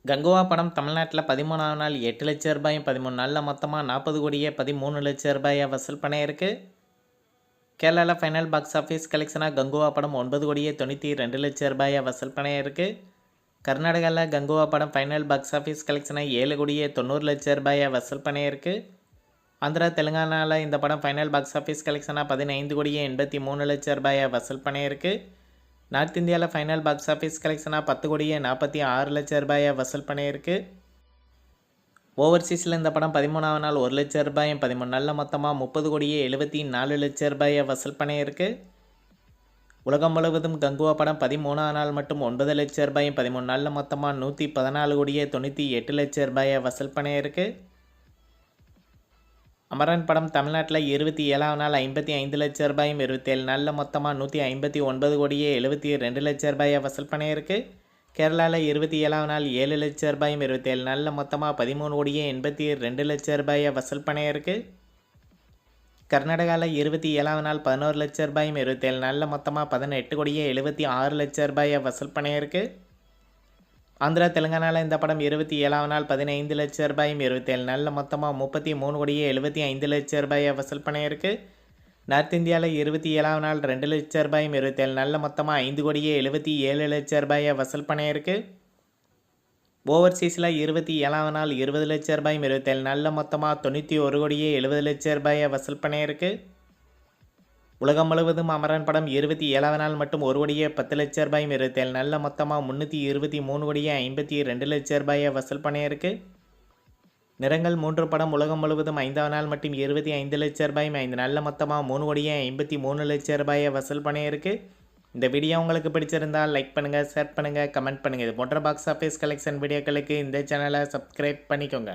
கங்குவா படம் தமிழ்நாட்டில் 13ஆம் நாள் 8 லட்சம் ரூபாயும் 13 நாளில் மொத்தமாக 40 கோடியே 13 லட்சம் ரூபாயை வசூல் பண்ணியிருக்கு. கேரளாவில் ஃபைனல் பாக்ஸ் ஆஃபீஸ் கலெக்ஷனாக கங்குவா படம் 9 கோடியே 92 லட்சம் ரூபாயை வசூல் பண்ணியிருக்கு. கர்நாடகாவில் கங்குவா படம் ஃபைனல் பாக்ஸ் ஆஃபீஸ் கலெக்ஷனாக 7 கோடியே 90 லட்சம் ரூபாயை வசூல் பண்ணியிருக்கு. ஆந்திரா தெலுங்கானாவில் இந்த படம் ஃபைனல் பாக்ஸ் ஆஃபீஸ் கலெக்ஷனாக 15 கோடியே 83 லட்சம் ரூபாயை வசூல் பண்ணியிருக்கு. நார்த் இந்தியாவில் ஃபைனல் பாக்ஸ் ஆஃபீஸ் கலெக்ஷனாக 10 கோடியே 46 லட்சம் ரூபாயை வசூல் பண்ணியிருக்கு. ஓவர்சீஸில் இந்த படம் 13ஆம் நாள் 1 லட்சம் ரூபாயும் 13 நாளில் மொத்தமாக 30 கோடியே 74 லட்சம் ரூபாயை வசூல் பண்ணியிருக்கு. உலகம் முழுவதும் கங்குவா படம் 13ஆம் நாள் மட்டும் 9 லட்சம் ரூபாயும் 13 நாளில் மொத்தமாக 114 கோடியே 98 லட்சம் ரூபாயை வசூல் பண்ணியிருக்கு. அமரன் படம் தமிழ்நாட்டில் 27ஆம் நாள் 55 லட்சம் ரூபாயும் 27 நாளில் மொத்தமாக 159 கோடியே 72 லட்சம் ரூபாயை வசூல் பண்ணியிருக்கு. கேரளாவில் 27ஆம் நாள் 7 லட்சம் ரூபாயும் 27 நாளில் மொத்தமாக 13 கோடியே 82 லட்சம் ரூபாயை வசூல் பண்ணியிருக்கு. கர்நாடகாவில் 27ஆம் நாள் 11 லட்சம் ரூபாயும் 27 நாளில் மொத்தமாக 18 கோடியே 76 லட்சம் ரூபாயை வசூல் பண்ணியிருக்கு. ஆந்திரா தெலுங்கானாவில் இந்த படம் 27ஆம் நாள் 15 லட்சம் ரூபாயும் 27 நாளில் மொத்தமாக 33 கோடியே 75 லட்சம் ரூபாயை வசூல் பண்ணியிருக்கு. நார்த் இந்தியாவில் 27ஆம் நாள் 2 லட்சம் ரூபாயும் 27 நாளில் மொத்தமாக 5 கோடியே 77 லட்சம் ரூபாயை வசூல் பண்ணியிருக்கு. ஓவர்சீஸில் 27ஆம் நாள் 20 லட்சம் ரூபாயும் 27 நாளில் மொத்தமாக 91 கோடியே 70 லட்சம் ரூபாயை வசூல் பண்ணியிருக்கு. உலகம் முழுவதும் அமரன் படம் 27ஆம் நாள் மட்டும் 1 கோடியே 10 லட்சம் ரூபாயும் 27 நாளில் மொத்தமாக 323 கோடியே 52 லட்சம் ரூபாயை வசூல் பண்ணியிருக்கு. நிறங்கள் 3 படம் உலகம் முழுவதும் 5ஆம் நாள் மட்டும் 25 லட்சம் ரூபாயும் 5 நாளில் மொத்தமாக 3 கோடியே 53 லட்சம் ரூபாயை வசூல் பண்ணியிருக்கு. இந்த வீடியோ உங்களுக்கு பிடிச்சிருந்தால் லைக் பண்ணுங்கள், ஷேர் பண்ணுங்கள், கமெண்ட் பண்ணுங்கள். இது போன்ற பாக்ஸ் ஆஃபீஸ் கலெக்ஷன் வீடியோக்களுக்கு இந்த சேனலை சப்ஸ்கிரைப் பண்ணிக்கோங்க.